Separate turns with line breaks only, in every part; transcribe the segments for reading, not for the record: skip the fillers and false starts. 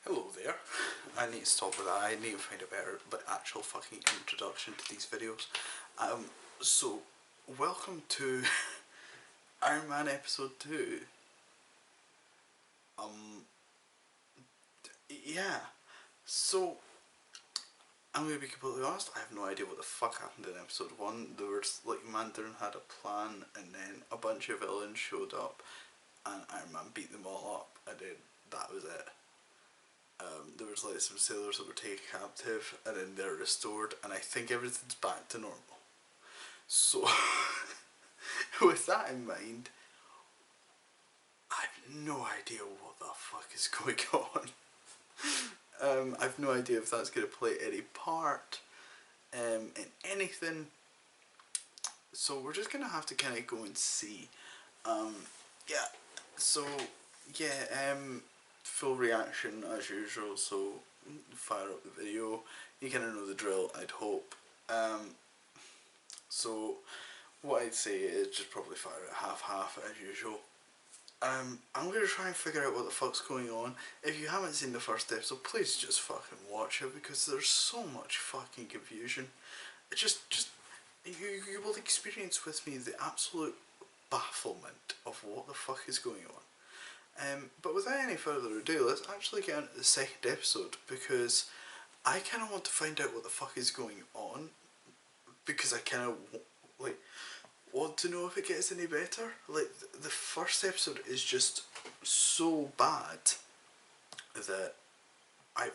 Hello there. I need to stop with that. I need to find a better, actual fucking introduction to these videos. So, welcome to Iron Man episode 2. Yeah. So, I'm going to be completely honest, I have no idea what the fuck happened in episode 1. There was, like, Mandarin had a plan, and then a bunch of villains showed up, and Iron Man beat them all up, and then that was it. There was like some sailors that were taken captive and then they're restored, and I think everything's back to normal. So with that in mind, I have no idea what the fuck is going on. I've no idea if that's going to play any part in anything, so we're just going to have to kind of go and see. Full reaction as usual, so fire up the video. You kind of know the drill, I'd hope. So what I'd say is just probably fire it half as usual. I'm going to try and figure out what the fuck's going on. If you haven't seen the first episode, please just fucking watch it, because there's so much fucking confusion. You will experience with me the absolute bafflement of what the fuck is going on. But without any further ado, let's actually get into the second episode, because I kind of want to find out what the fuck is going on, because I kind of want to know if it gets any better. Like, the first episode is just so bad that I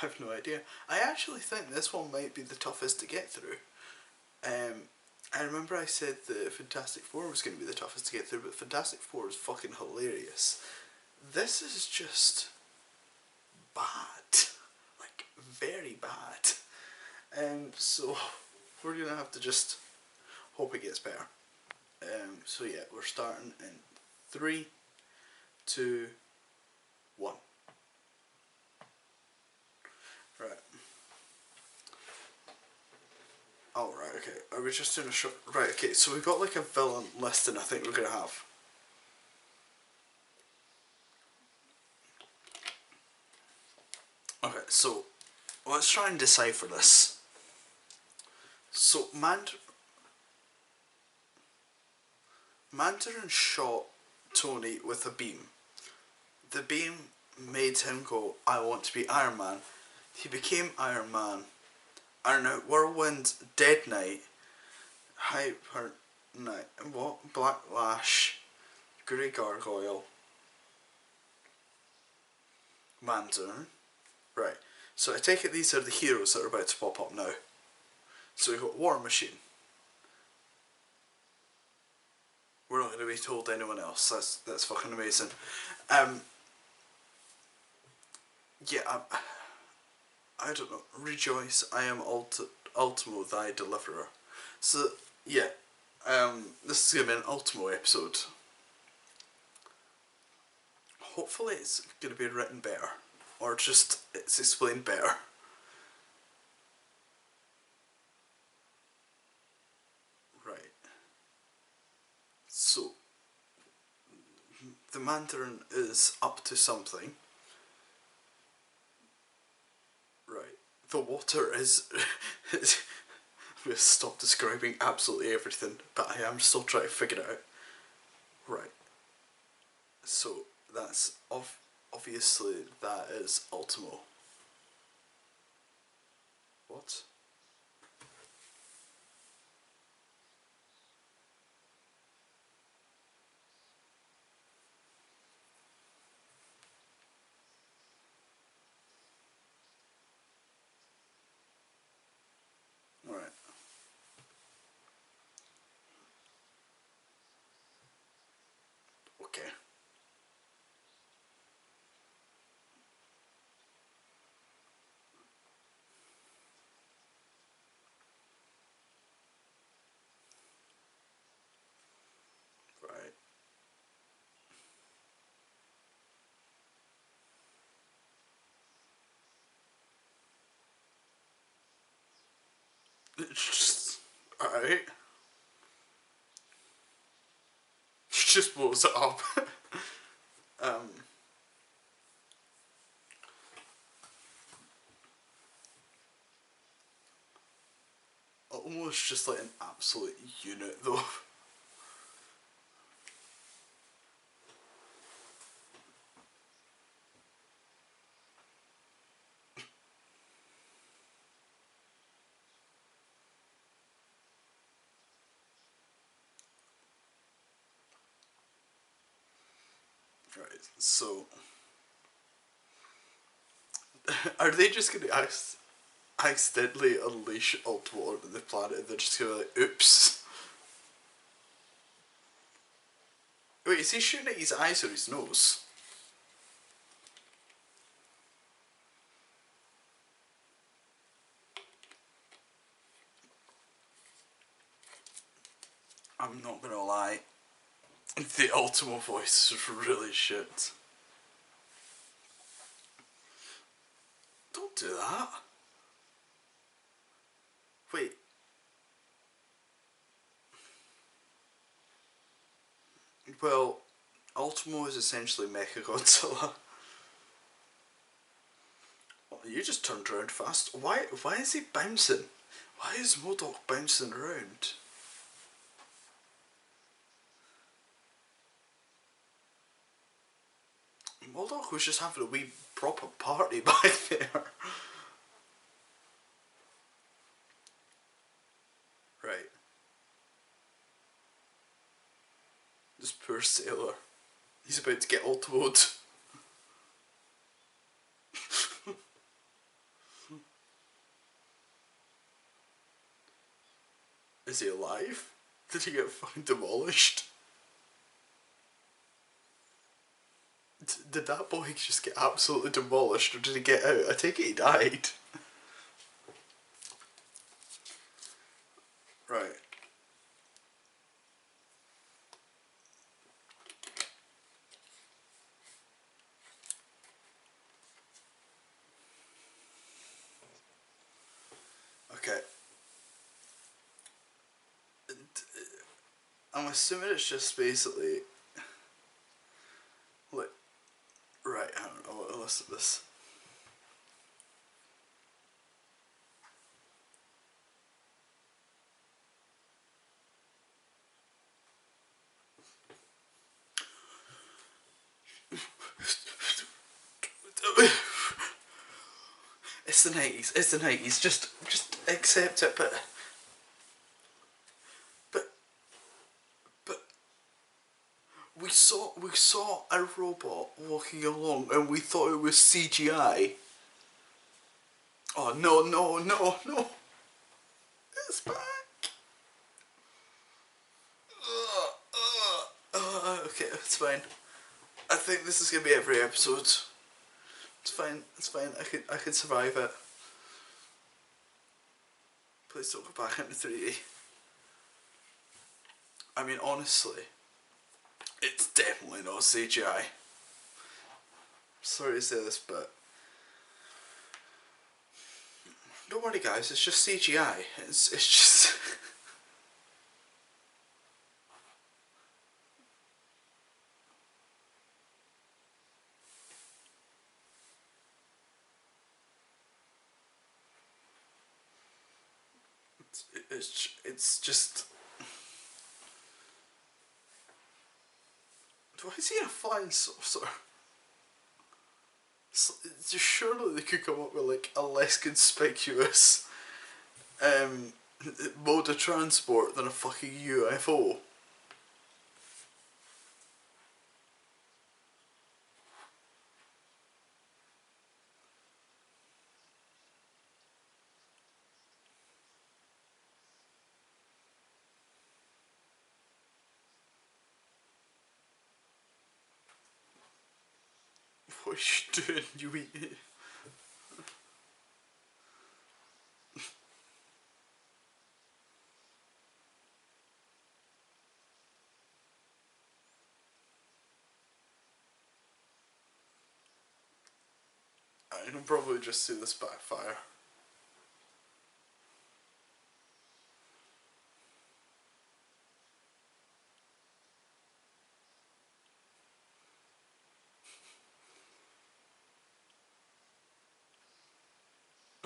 have no idea. I actually think this one might be the toughest to get through. I remember I said the Fantastic Four was going to be the toughest to get through, but Fantastic Four is fucking hilarious. This is just bad. Like, very bad. So, we're going to have to just hope it gets better. So yeah, we're starting in 3, 2, 1. Right. Oh, right, okay. Are we just doing a short... Right, okay, so we've got like a villain listing I think we're going to have. Okay, so let's try and decipher this. So, Mandarin shot Tony with a beam. The beam made him go, I want to be Iron Man. He became Iron Man. Iron Knight, Whirlwind, Dead Knight, Hyper Knight, what? Black Lash, Grey Gargoyle, Mandarin. Right, so I take it these are the heroes that are about to pop up now. So we've got War Machine. We're not going to be told anyone else. That's fucking amazing. I don't know. Rejoice, I am Ultimo, thy deliverer. So, yeah. This is going to be an Ultimo episode. Hopefully it's going to be written better. Or just, it's explained better. Right. So, the Mandarin is up to something. The water is... I'm going to stop describing absolutely everything, but I am still trying to figure it out. Right. So, that's... obviously, that is Ultimo. What? Okay. Right. Alright. She just blows it up. Ultimo is just like an absolute unit though. Right, so are they just going to accidentally unleash Ultimo onto the planet and they're just going to be like, oops? Wait, is he shooting at his eyes or his nose? I'm not going to lie, the Ultimo voice is really shit. Don't do that. Wait. Well, Ultimo is essentially Mechagodzilla. Well, you just turned around fast. Why is he bouncing? Why is MODOK bouncing around? MODOK was just having a wee proper party back there. Right. This poor sailor. He's about to get Ultimo'd. Is he alive? Did he get fucking demolished? Did that boy just get absolutely demolished or did he get out? I take it he died. Right. Okay. I'm assuming it's just basically like, right, I don't know, I'll listen to this. It's the 90s, it's the 90s, just accept it, but we saw a robot walking along and we thought it was CGI. Oh no, it's back. Okay, it's fine. I think this is gonna be every episode. It's fine. I can survive it. Please don't go back into 3D. I mean, honestly, it's definitely not CGI. Sorry to say this, but don't worry, guys. It's just CGI. It's just. It's just. Why is he a flying saucer? Surely they could come up with like a less conspicuous mode of transport than a fucking UFO. What are you doing, you idiot? I can probably just see this backfire.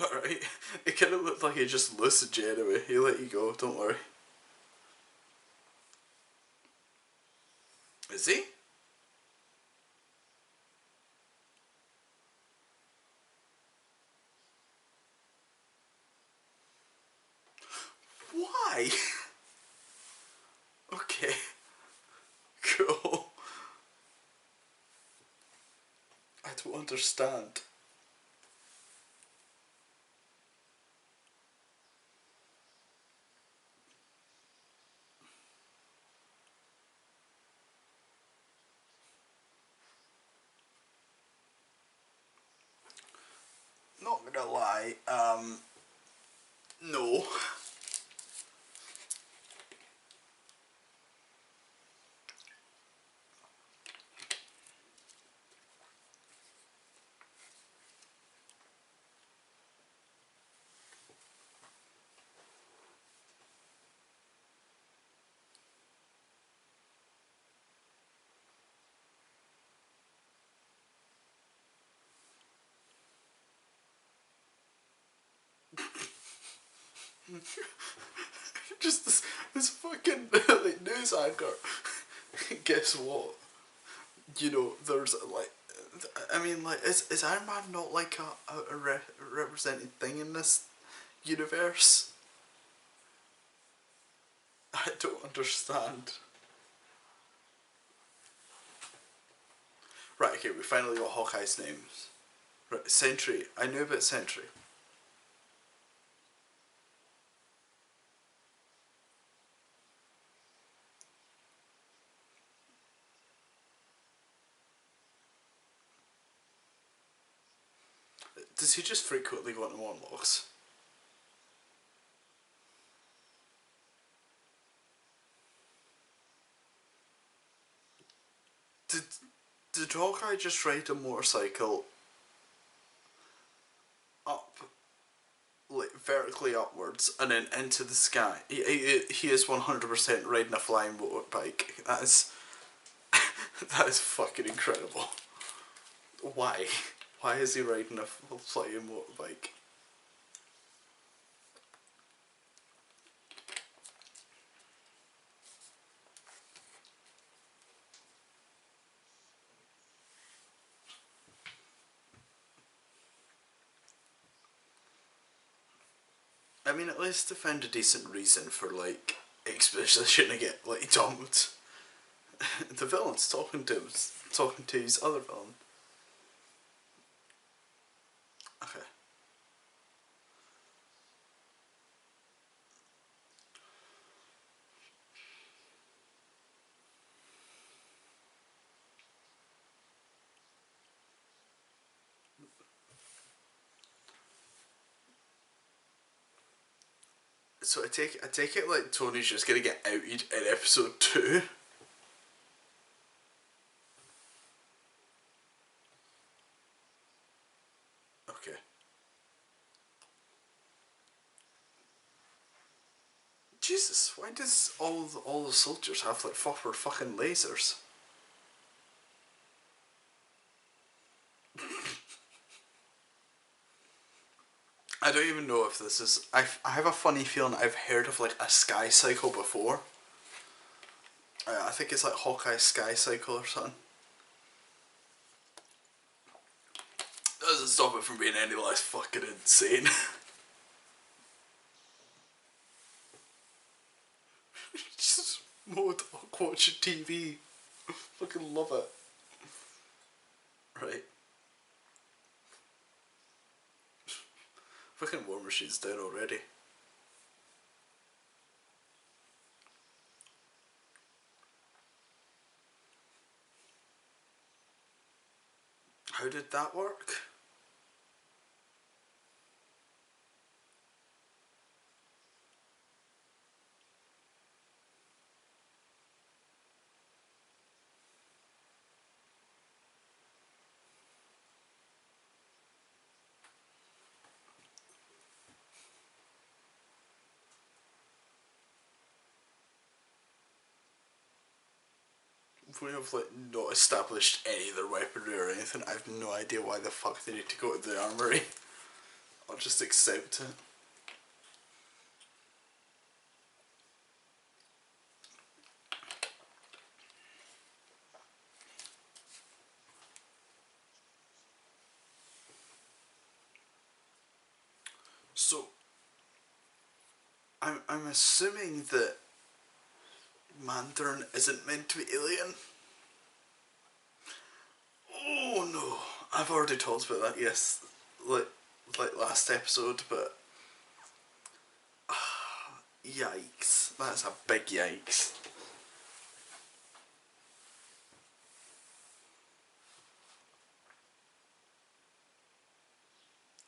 Alright. Right? It kind of looked like he just lucid you anyway. He let you go, don't worry. Is he? Why? Okay. Cool. I don't understand. Not gonna lie, no. Just this fucking like news anchor. Guess what? You know, there's like, I mean, like, is Iron Man not like a represented thing in this universe? I don't understand. Right, okay, we finally got Hawkeye's names. Right, Sentry. I knew about Sentry. Does he just frequently go into monologues? Did did Hawkeye just ride a motorcycle up, like vertically upwards, and then into the sky? He is 100% riding a flying motorbike. That is that is fucking incredible. Why? Why is he riding a flying motorbike? I mean, at least they found a decent reason for, like, exposition to get, like, dumped. The villain's talking to his other villain. Okay. So I take it like Tony's just gonna get outed in episode 2. Okay. Jesus, why does all the soldiers have like proper fucking lasers? I don't even know if this is. I have a funny feeling I've heard of like a sky cycle before. I think it's like Hawkeye sky cycle or something. Doesn't stop it from being any less fucking insane. Just mode watching TV. Fucking love it. Right. Fucking War Machine's dead already. How did that work? We have like not established any of their weaponry or anything. I have no idea why the fuck they need to go to the armory. I'll just accept it. So, I'm assuming that Mandarin isn't meant to be alien. Oh no, I've already talked about that. Yes, like last episode, but yikes, that's a big yikes.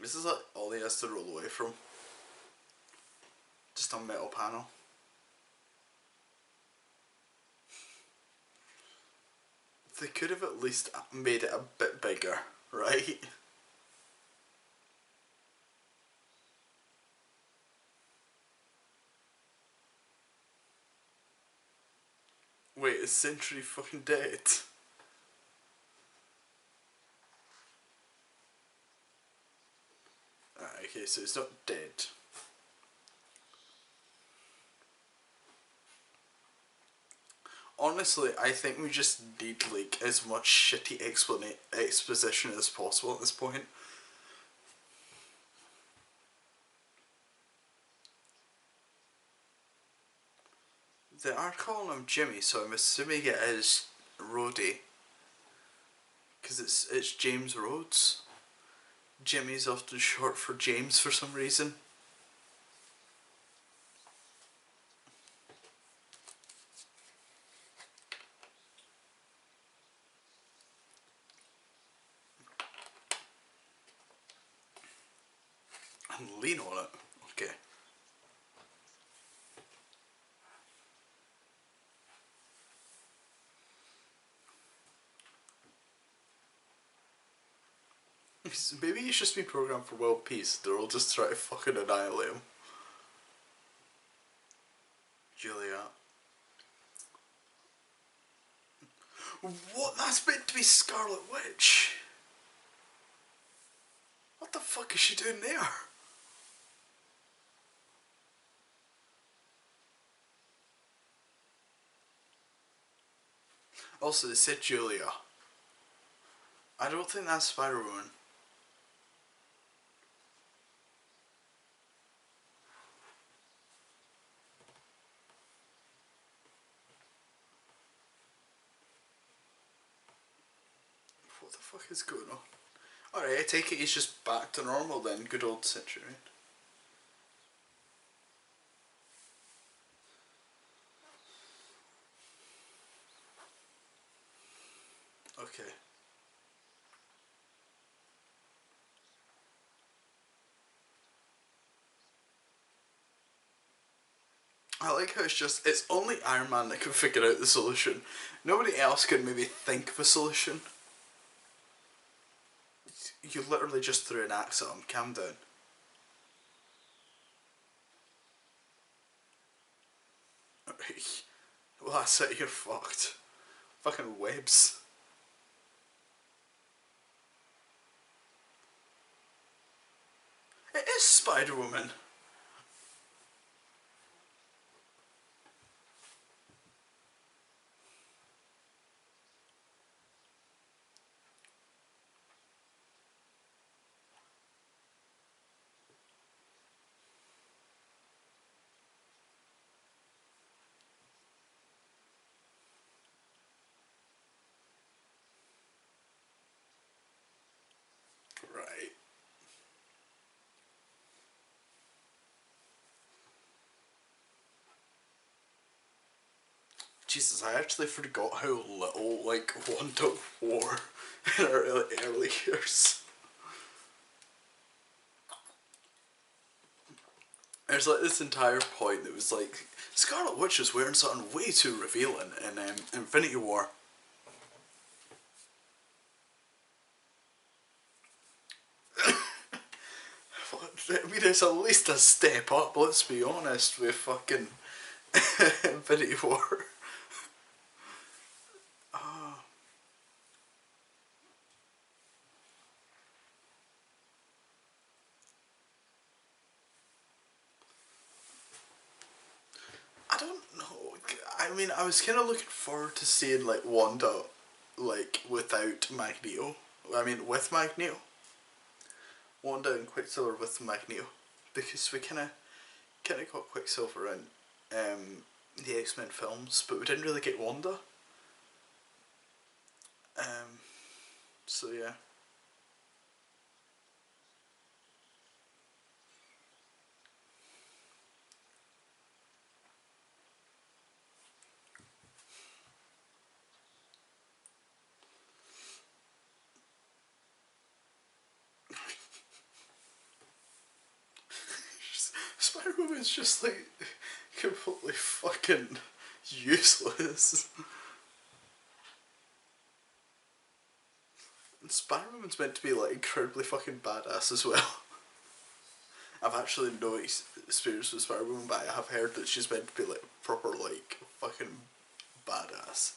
This is like all he has to roll away from. Just a metal panel. They could have at least made it a bit bigger, right? Wait, is Sentry fucking dead? Okay, so it's not dead. Honestly, I think we just need like as much shitty exposition as possible at this point. They are calling him Jimmy, so I'm assuming it is Rhodey. Because it's James Rhodes. Jimmy's often short for James for some reason. And lean on it. Okay. Maybe he's just been programmed for world peace. They're all just trying to fucking annihilate him. Julia. What? That's meant to be Scarlet Witch. What the fuck is she doing there? Also, they said Julia. I don't think that's SpiderWoman. What the fuck is going on? Alright, I take it he's just back to normal then. Good old Sentry. Okay. I like how it's only Iron Man that can figure out the solution. Nobody else can maybe think of a solution. You literally just threw an axe at him. Calm down. Well, that's it. You're fucked. Fucking webs. It is SpiderWoman. Right. Jesus, I actually forgot how little, like, one took war in our early years. There's like this entire point that was like, Scarlet Witch is wearing something way too revealing in Infinity War. I mean, it's at least a step up, let's be honest, with fucking Infinity War. don't know. I mean, I was kind of looking forward to seeing like Wanda, like without Magneto. I mean, with Magneto. Wanda and Quicksilver with Magneto, because we kind of got Quicksilver in the X-Men films, but we didn't really get Wanda. So yeah. Spider-Woman's just like completely fucking useless. And Spider-Woman's meant to be like incredibly fucking badass as well. I've actually no experience with Spider-Woman, but I have heard that she's meant to be like proper like fucking badass.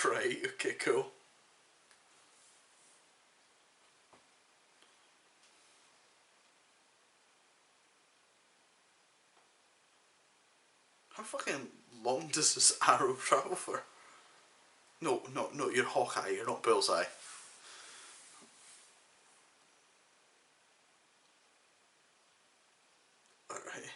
Right, okay, cool. How fucking long does this arrow travel for? No, no, you're Hawkeye, you're not Bullseye. Alright.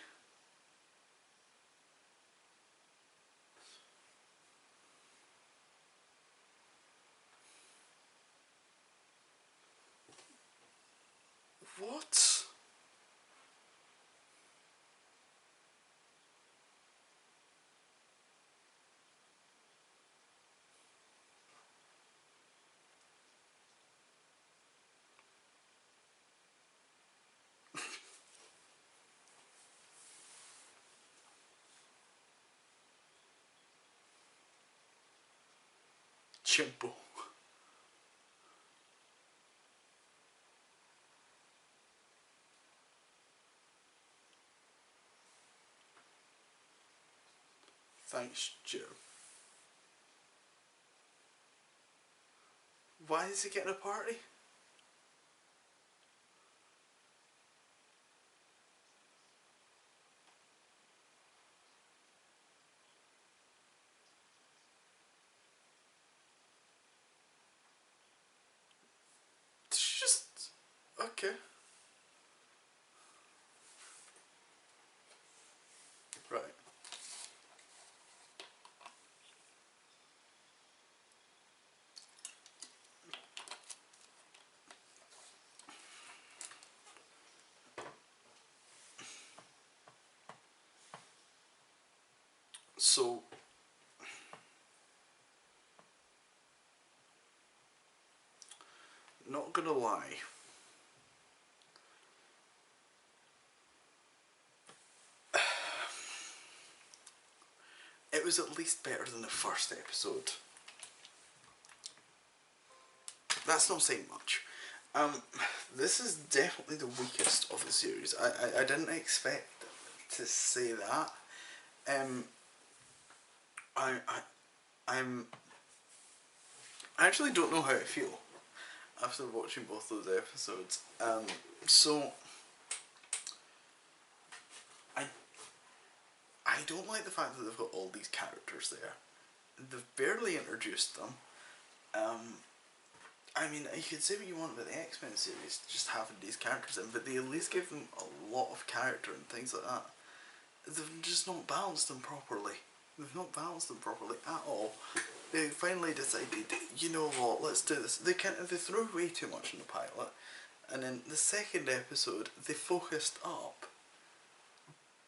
What? Chimpo. Thanks, Joe. Why is he getting a party? It's just... okay. Right. So... not gonna lie. It was at least better than the first episode. That's not saying much. This is definitely the weakest of the series. I didn't expect to say that. I, I, I'm... I actually don't know how I feel after watching both those episodes. So... I don't like the fact that they've got all these characters there. They've barely introduced them. I mean, you could say what you want about the X-Men series, just having these characters in, but they at least give them a lot of character and things like that. They've just not balanced them properly. They've not balanced them properly at all. They finally decided, you know what, let's do this. They threw way too much in the pilot, and in the second episode, they focused up.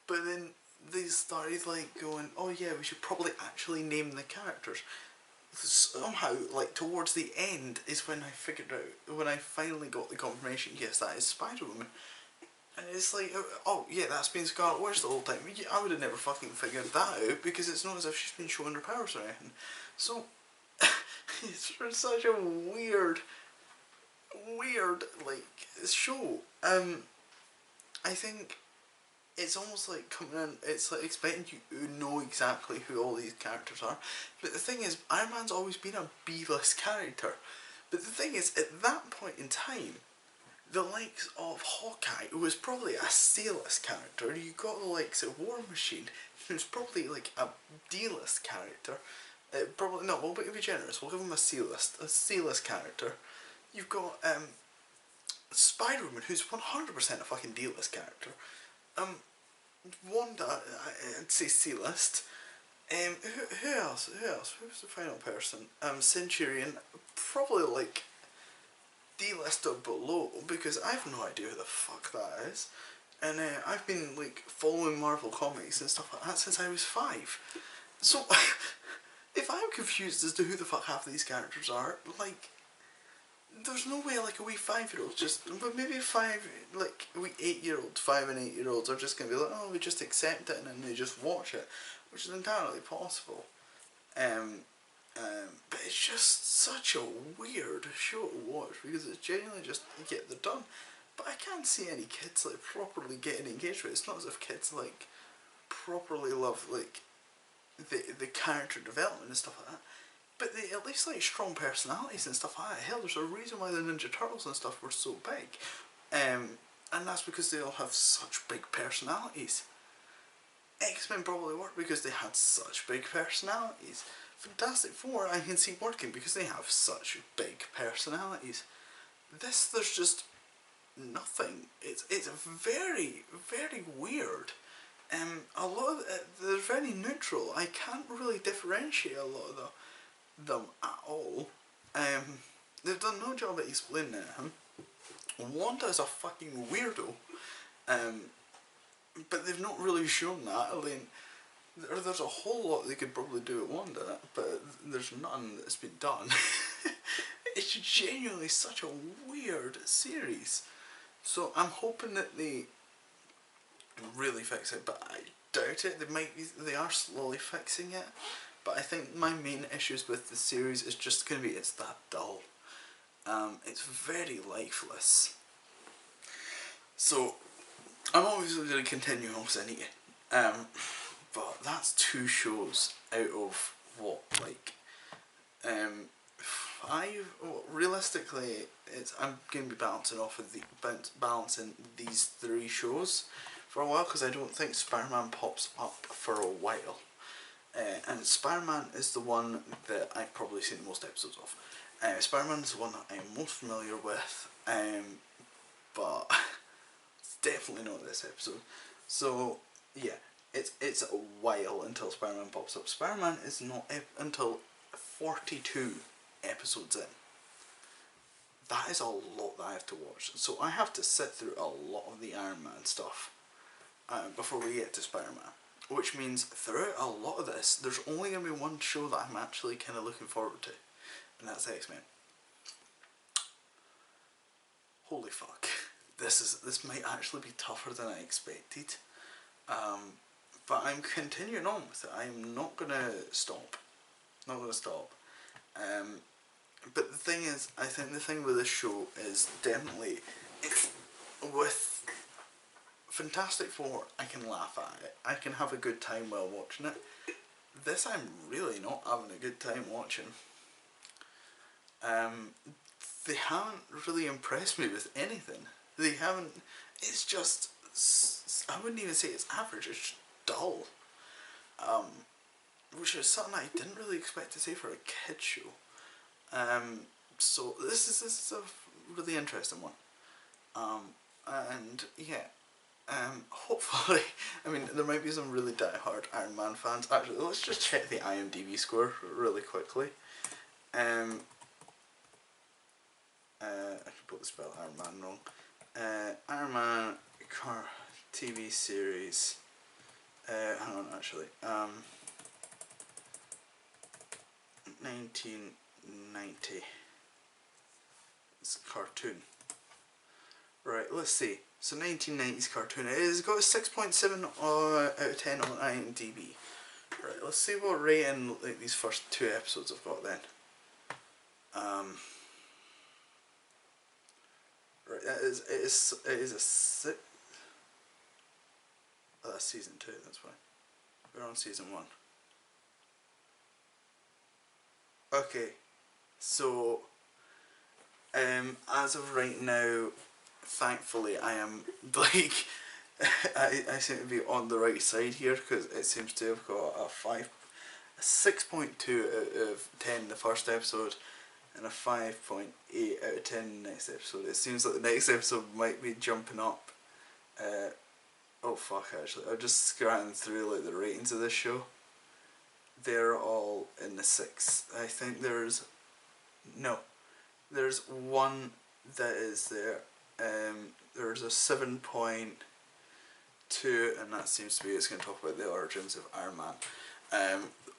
But then they started like going, oh yeah, we should probably actually name the characters. Somehow, like towards the end is when I figured out, when I finally got the confirmation, yes, that is Spider-Woman. And it's like, oh yeah, that's been Scarlet Witch the whole time. I would have never fucking figured that out, because it's not as if she's been showing her powers or anything. So, it's such a weird, like, show. I think it's almost like coming in, it's like expecting you to know exactly who all these characters are. But the thing is, Iron Man's always been a B-list character. But the thing is, at that point in time, the likes of Hawkeye, who was probably a C-list character. You got the likes of War Machine, who's probably like a D-list character. Probably no. We'll be generous. We'll give him a C-list character. You've got SpiderWoman, who's 100% a fucking D-list character. Wanda, I'd say C-list. Who else? Who's the final person? Centurion, probably like D-list or below, because I have no idea who the fuck that is. And I've been like following Marvel comics and stuff like that since I was 5. So if I'm confused as to who the fuck half of these characters are, like, there's no way like a wee 5-year-old but maybe a wee 8-year-old, 5 and 8-year-olds are just gonna be like, oh, we just accept it and then they just watch it, which is entirely possible. But it's just such a weird show to watch because it's genuinely just get the done. But I can't see any kids like properly getting engaged with it. It's not as if kids like properly love like the character development and stuff like that. But they at least like strong personalities and stuff like that. Hell, there's a reason why the Ninja Turtles and stuff were so big. And that's because they all have such big personalities. X-Men probably worked because they had such big personalities. Fantastic Four I can see working because they have such big personalities. There's just nothing. It's very, very weird. A lot of they're very neutral. I can't really differentiate a lot of them at all. They've done no job at explaining him. Wanda is a fucking weirdo. But they've not really shown that. I mean, there's a whole lot they could probably do at Wanda, but there's none that's been done. It's genuinely such a weird series. So I'm hoping that they really fix it, but I doubt it. They are slowly fixing it. But I think my main issues with the series is just going to be it's that dull. It's very lifeless. So I'm obviously going to continue on with it. But that's 2 shows out of what, like 5. Well, realistically, I'm going to be balancing these 3 shows for a while because I don't think Spider-Man pops up for a while. And Spider-Man is the one that I've probably seen the most episodes of. Spider-Man is the one that I'm most familiar with, but it's definitely not this episode. So yeah, it's a while until Spider-Man pops up. Spider-Man is not until 42 episodes in. That is a lot that I have to watch. So I have to sit through a lot of the Iron Man stuff before we get to Spider-Man. Which means throughout a lot of this, there's only going to be one show that I'm actually kind of looking forward to. And that's X-Men. Holy fuck. This might actually be tougher than I expected. But I'm continuing on with it. I'm not going to stop. Not going to stop. But the thing is, I think the thing with this show is definitely, with Fantastic Four, I can laugh at it. I can have a good time while watching it. This I'm really not having a good time watching. They haven't really impressed me with anything. They haven't, it's just, I wouldn't even say it's average, it's dull. Which is something I didn't really expect to say for a kid's show. So this is a really interesting one. And yeah, hopefully, I mean, there might be some really die-hard Iron Man fans. Actually, let's just check the IMDb score really quickly. I should probably spell Iron Man wrong. Iron Man TV series. Hang on, actually. 1990. It's a cartoon. Right, let's see. So 1990s cartoon. It has got a 6.7 out of 10 on IMDb. Right, let's see what rating like these first 2 episodes have got then. Right, it is a 6. Oh, that's season 2. That's why we're on season 1. Okay, so as of right now, thankfully I am like I seem to be on the right side here because it seems to have got a 6.2 out of 10 the first episode and a 5.8 out of 10 next episode. It seems like the next episode might be jumping up. Oh fuck, actually, I'm just scrolling through like the ratings of this show. They're all in the 6. I think there's one that is there. There's a 7.2, and that seems to be, it's going to talk about the origins of Iron Man.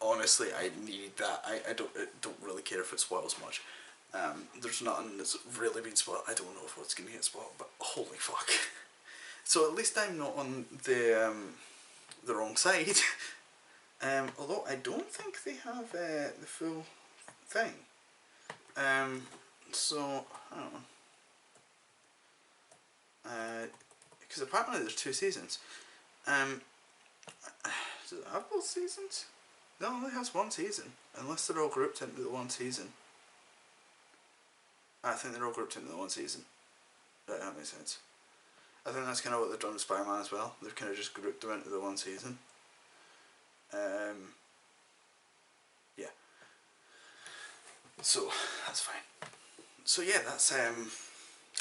Honestly, I need that. I don't really care if it spoils much. There's nothing that's really been spoiled. I don't know if what's going to get spoiled, but holy fuck. So at least I'm not on the wrong side. Although I don't think they have the full thing. So I don't know. Because apparently there's 2 seasons. Does it have both seasons? No, it only has 1 season, unless they're all grouped into the 1 season. I think they're all grouped into the 1 season. That makes sense. I think that's kind of what they've done with Spider-Man as well. They've kind of just grouped them into the 1 season. Yeah. So that's fine. So yeah, that's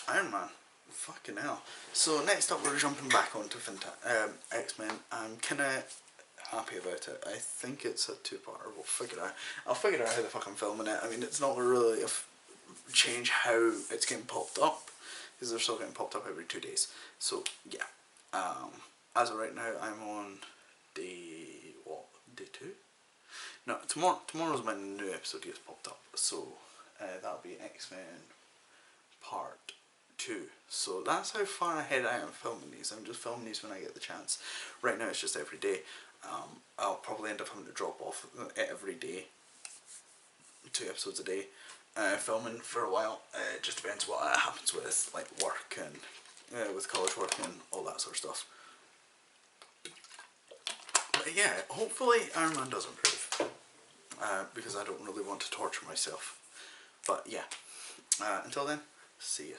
Iron Man. Fucking hell. So next up, we're jumping back onto X-Men. I'm kind of happy about it. I think it's a 2-parter. We'll figure out. I'll figure out how the fuck I'm filming it. I mean, it's not really change how it's getting popped up, because they're still getting popped up every 2 days. So yeah. As of right now, I'm on day 2? No, tomorrow's my new episode gets popped up. So that'll be X-Men Part 2. So that's how far ahead I am filming these. I'm just filming these when I get the chance. Right now it's just every day. I'll probably end up having to drop off every day, 2 episodes a day, filming for a while. It just depends what happens with like work and with college work and all that sort of stuff. But yeah, hopefully Iron Man does improve, because I don't really want to torture myself. But yeah, until then, see ya.